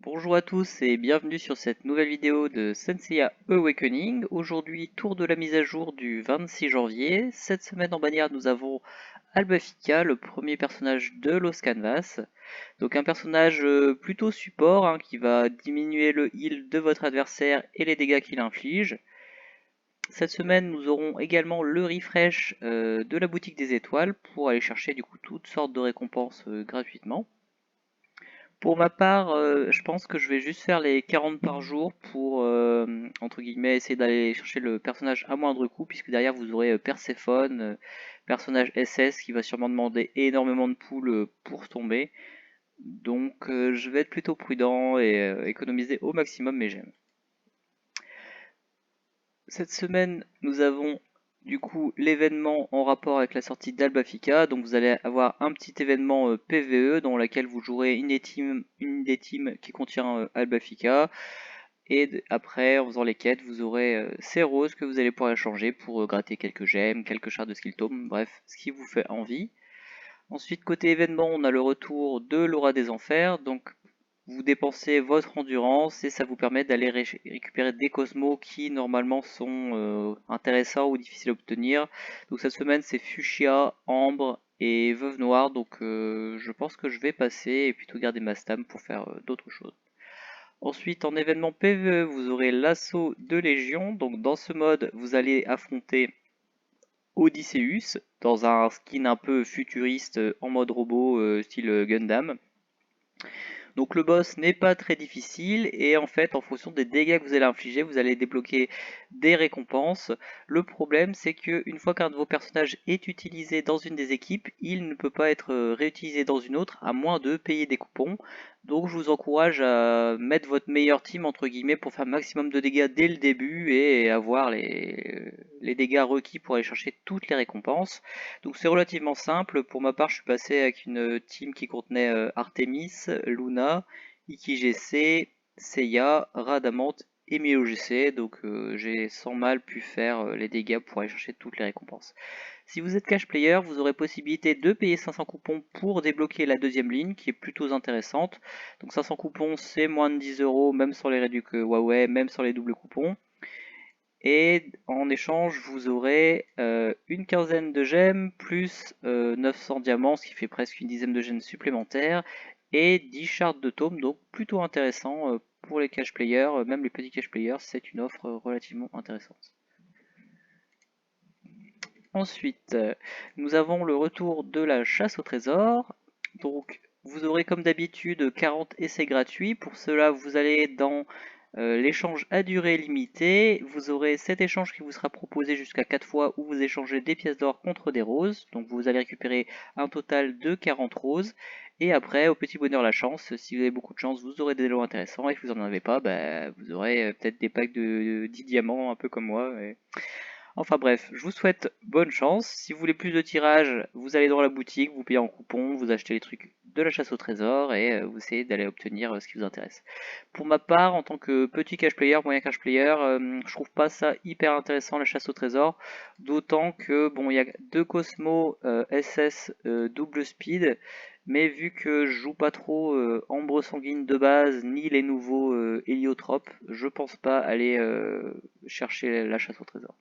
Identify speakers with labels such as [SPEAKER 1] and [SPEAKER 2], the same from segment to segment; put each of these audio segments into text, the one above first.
[SPEAKER 1] Bonjour à tous et bienvenue sur cette nouvelle vidéo de Senseiya Awakening. Aujourd'hui, tour de la mise à jour du 26 janvier. Cette semaine en bannière, nous avons Albafika, le premier personnage de Lost Canvas. Donc un personnage plutôt support qui va diminuer le heal de votre adversaire et les dégâts qu'il inflige. Cette semaine, nous aurons également le refresh de la boutique des étoiles pour aller chercher du coup toutes sortes de récompenses gratuitement. Pour ma part, je pense que je vais juste faire les 40 par jour pour, entre guillemets, essayer d'aller chercher le personnage à moindre coût, puisque derrière vous aurez Perséphone, personnage SS qui va sûrement demander énormément de poules pour tomber. Donc je vais être plutôt prudent et économiser au maximum mes gemmes. Cette semaine, nous avons du coup l'événement en rapport avec la sortie d'Albafika. Donc vous allez avoir un petit événement PvE dans lequel vous jouerez une des teams qui contient Albafika. Et après, en faisant les quêtes, vous aurez ces roses que vous allez pouvoir échanger pour gratter quelques gemmes, quelques shards de skill tome, bref, ce qui vous fait envie. Ensuite, côté événement, on a le retour de l'aura des enfers. Donc vous dépensez votre endurance et ça vous permet d'aller récupérer des cosmos qui normalement sont intéressants ou difficiles à obtenir. Donc cette semaine c'est Fuchsia, Ambre et Veuve Noire, donc je pense que je vais passer et plutôt garder ma stam pour faire d'autres choses. Ensuite en événement PvE vous aurez l'assaut de Légion, donc dans ce mode vous allez affronter Odysseus dans un skin un peu futuriste en mode robot style Gundam. Donc le boss n'est pas très difficile et en fait en fonction des dégâts que vous allez infliger vous allez débloquer des récompenses. Le problème c'est que une fois qu'un de vos personnages est utilisé dans une des équipes, il ne peut pas être réutilisé dans une autre à moins de payer des coupons. Donc je vous encourage à mettre votre meilleur team entre guillemets pour faire un maximum de dégâts dès le début et avoir les dégâts requis pour aller chercher toutes les récompenses. Donc c'est relativement simple. Pour ma part, je suis passé avec une team qui contenait Artemis, Luna, IkiGC, Seiya, Radamant et MioGC. Donc j'ai sans mal pu faire les dégâts pour aller chercher toutes les récompenses. Si vous êtes cash player, vous aurez possibilité de payer 500 coupons pour débloquer la deuxième ligne qui est plutôt intéressante. Donc 500 coupons c'est moins de 10 euros même sans les réducs Huawei, même sans les doubles coupons. Et en échange, vous aurez une quinzaine de gemmes plus 900 diamants, ce qui fait presque une dizaine de gemmes supplémentaires, et 10 shards de tome, donc plutôt intéressant pour les cash players, même les petits cash players, c'est une offre relativement intéressante. Ensuite, nous avons le retour de la chasse au trésor. Donc, vous aurez comme d'habitude 40 essais gratuits. Pour cela, vous allez dans l'échange à durée limitée. Vous aurez cet échange qui vous sera proposé jusqu'à 4 fois où vous échangez des pièces d'or contre des roses. Donc, vous allez récupérer un total de 40 roses. Et après, au petit bonheur la chance, si vous avez beaucoup de chance, vous aurez des lots intéressants. Et si vous n'en avez pas, bah, vous aurez peut-être des packs de 10 diamants, un peu comme moi. Enfin bref, je vous souhaite bonne chance. Si vous voulez plus de tirages, vous allez dans la boutique, vous payez en coupon, vous achetez les trucs de la chasse au trésor et vous essayez d'aller obtenir ce qui vous intéresse. Pour ma part, en tant que petit cash player, moyen cash player, je trouve pas ça hyper intéressant la chasse au trésor, d'autant que bon, il y a deux Cosmos SS double speed, mais vu que je joue pas trop Ambre Sanguine de base ni les nouveaux héliotropes, je pense pas aller chercher la chasse au trésor.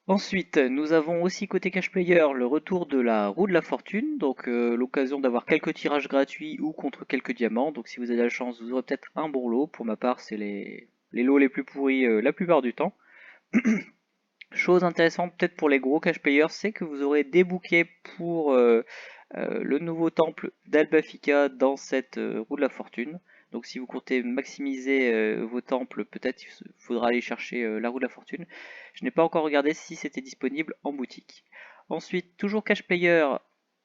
[SPEAKER 1] Ensuite, nous avons aussi côté cash player le retour de la roue de la fortune, donc l'occasion d'avoir quelques tirages gratuits ou contre quelques diamants. Donc si vous avez de la chance, vous aurez peut-être un bon lot. Pour ma part, c'est les lots les plus pourris la plupart du temps. Chose intéressante peut-être pour les gros cash players, c'est que vous aurez des bouquets pour le nouveau temple d'Albafika dans cette roue de la fortune. Donc si vous comptez maximiser vos temples, peut-être il faudra aller chercher la roue de la fortune. Je n'ai pas encore regardé si c'était disponible en boutique. Ensuite, toujours cash player,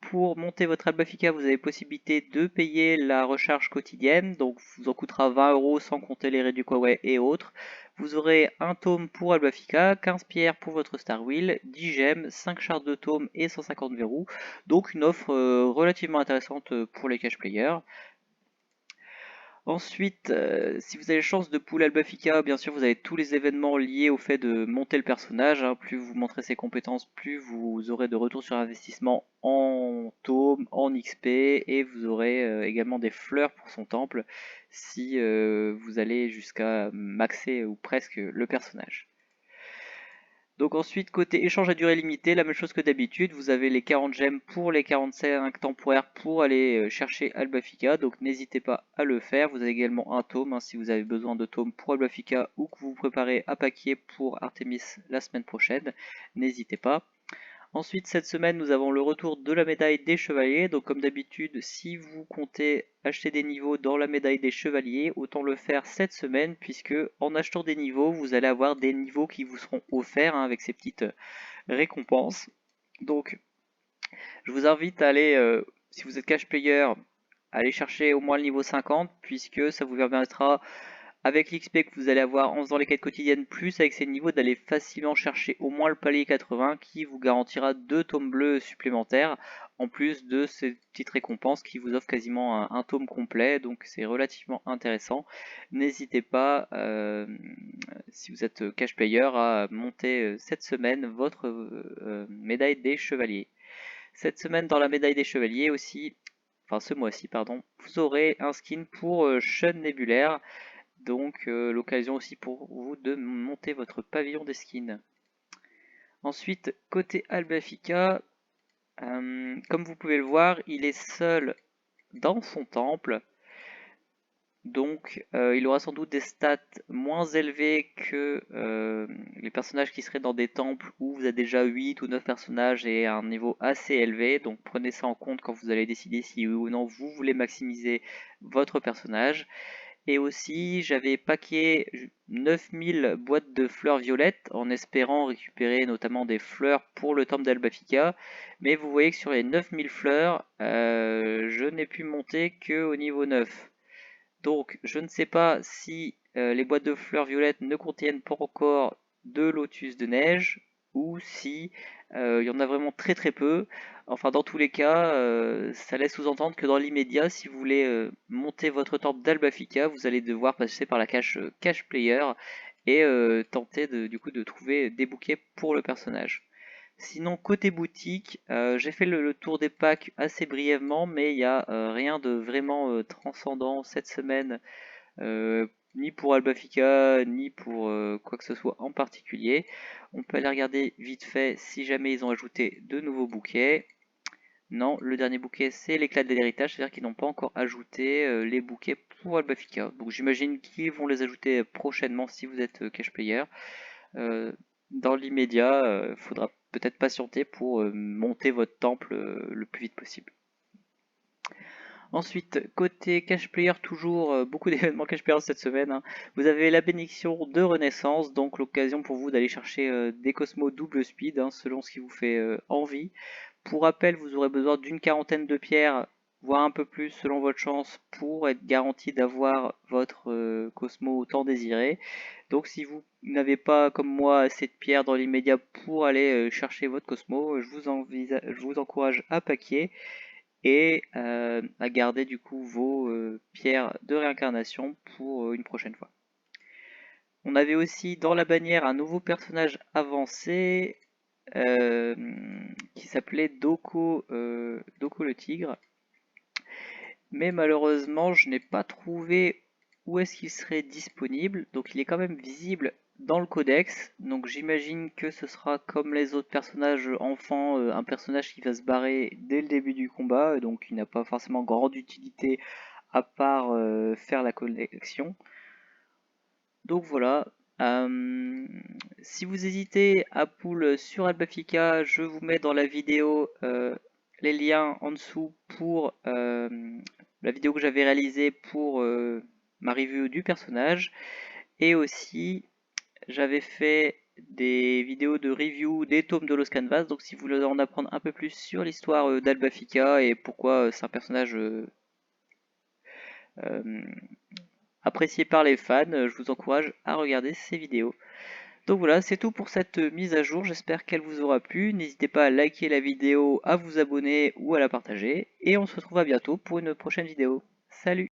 [SPEAKER 1] pour monter votre Albafika, vous avez possibilité de payer la recharge quotidienne, donc vous en coûtera 20 euros sans compter les réduits Huawei et autres. Vous aurez un tome pour Albafika, 15 pierres pour votre Star Wheel, 10 gemmes, 5 shards de tome et 150 verrous. Donc une offre relativement intéressante pour les cash players. Ensuite, si vous avez chance de pull Albafica, bien sûr vous avez tous les événements liés au fait de monter le personnage, hein. Plus vous montrez ses compétences, plus vous aurez de retour sur investissement en tome, en XP, et vous aurez également des fleurs pour son temple si vous allez jusqu'à maxer ou presque le personnage. Donc ensuite, côté échange à durée limitée, la même chose que d'habitude, vous avez les 40 gemmes pour les 45 temporaires pour aller chercher Albafica, donc n'hésitez pas à le faire. Vous avez également un tome, hein, si vous avez besoin de tome pour Albafica ou que vous vous préparez à paquer pour Artemis la semaine prochaine, n'hésitez pas. Ensuite, cette semaine, nous avons le retour de la médaille des chevaliers. Donc comme d'habitude, si vous comptez acheter des niveaux dans la médaille des chevaliers, autant le faire cette semaine, puisque en achetant des niveaux, vous allez avoir des niveaux qui vous seront offerts, hein, avec ces petites récompenses. Donc je vous invite à aller, si vous êtes cash player, aller chercher au moins le niveau 50, puisque ça vous permettra, avec l'XP que vous allez avoir en faisant les quêtes quotidiennes, plus avec ces niveaux, d'aller facilement chercher au moins le palier 80 qui vous garantira 2 tomes bleus supplémentaires, en plus de ces petites récompenses qui vous offrent quasiment un tome complet, donc c'est relativement intéressant. N'hésitez pas, si vous êtes cash player, à monter cette semaine votre médaille des chevaliers. Cette semaine dans la médaille des chevaliers aussi, enfin ce mois-ci pardon, vous aurez un skin pour Shun Nébulaire, donc l'occasion aussi pour vous de monter votre pavillon des skins. Ensuite, côté Albafica, comme vous pouvez le voir, il est seul dans son temple. Donc il aura sans doute des stats moins élevées que les personnages qui seraient dans des temples où vous avez déjà 8 ou 9 personnages et un niveau assez élevé. Donc prenez ça en compte quand vous allez décider si oui ou non vous voulez maximiser votre personnage. Et aussi j'avais packé 9000 boîtes de fleurs violettes en espérant récupérer notamment des fleurs pour le temple d'Albafica. Mais vous voyez que sur les 9000 fleurs, je n'ai pu monter que au niveau 9. Donc je ne sais pas si les boîtes de fleurs violettes ne contiennent pas encore de lotus de neige ou si il y en a vraiment très très peu. Enfin dans tous les cas, ça laisse sous-entendre que dans l'immédiat, si vous voulez monter votre temple d'Albafica, vous allez devoir passer par la cache cache player et tenter du coup de trouver des bouquets pour le personnage. Sinon, côté boutique, j'ai fait le tour des packs assez brièvement, mais il n'y a rien de vraiment transcendant cette semaine, ni pour Albafica, ni pour quoi que ce soit en particulier. On peut aller regarder vite fait si jamais ils ont ajouté de nouveaux bouquets. Non, le dernier bouquet c'est l'éclat de l'héritage, c'est-à-dire qu'ils n'ont pas encore ajouté les bouquets pour Albafica. Donc j'imagine qu'ils vont les ajouter prochainement si vous êtes cash player. Euh, Dans l'immédiat, il faudra peut-être patienter pour monter votre temple le plus vite possible. Ensuite, côté cash player, toujours beaucoup d'événements cash player cette semaine, hein. Vous avez la bénédiction de Renaissance, donc l'occasion pour vous d'aller chercher des cosmos double speed, hein, selon ce qui vous fait envie. Pour rappel, vous aurez besoin d'une quarantaine de pierres, voire un peu plus selon votre chance, pour être garanti d'avoir votre Cosmo autant désiré. Donc si vous n'avez pas, comme moi, assez de pierres dans l'immédiat pour aller chercher votre Cosmo, je vous encourage à paquer et à garder du coup vos pierres de réincarnation pour une prochaine fois. On avait aussi dans la bannière un nouveau personnage avancé, qui s'appelait Doko le tigre. Mais malheureusement, je n'ai pas trouvé où est-ce qu'il serait disponible. Donc il est quand même visible dans le codex. Donc j'imagine que ce sera comme les autres personnages enfants, un personnage qui va se barrer dès le début du combat. Donc il n'a pas forcément grande utilité à part faire la collection. Donc voilà. Si vous hésitez à pull sur Albafica, je vous mets dans la vidéo les liens en dessous pour la vidéo que j'avais réalisée pour ma review du personnage. Et aussi, j'avais fait des vidéos de review des tomes de Los Canvas. Donc si vous voulez en apprendre un peu plus sur l'histoire d'Albafica et pourquoi c'est un personnage euh, apprécié par les fans, je vous encourage à regarder ces vidéos. Donc voilà, c'est tout pour cette mise à jour, j'espère qu'elle vous aura plu. N'hésitez pas à liker la vidéo, à vous abonner ou à la partager. Et on se retrouve à bientôt pour une prochaine vidéo. Salut!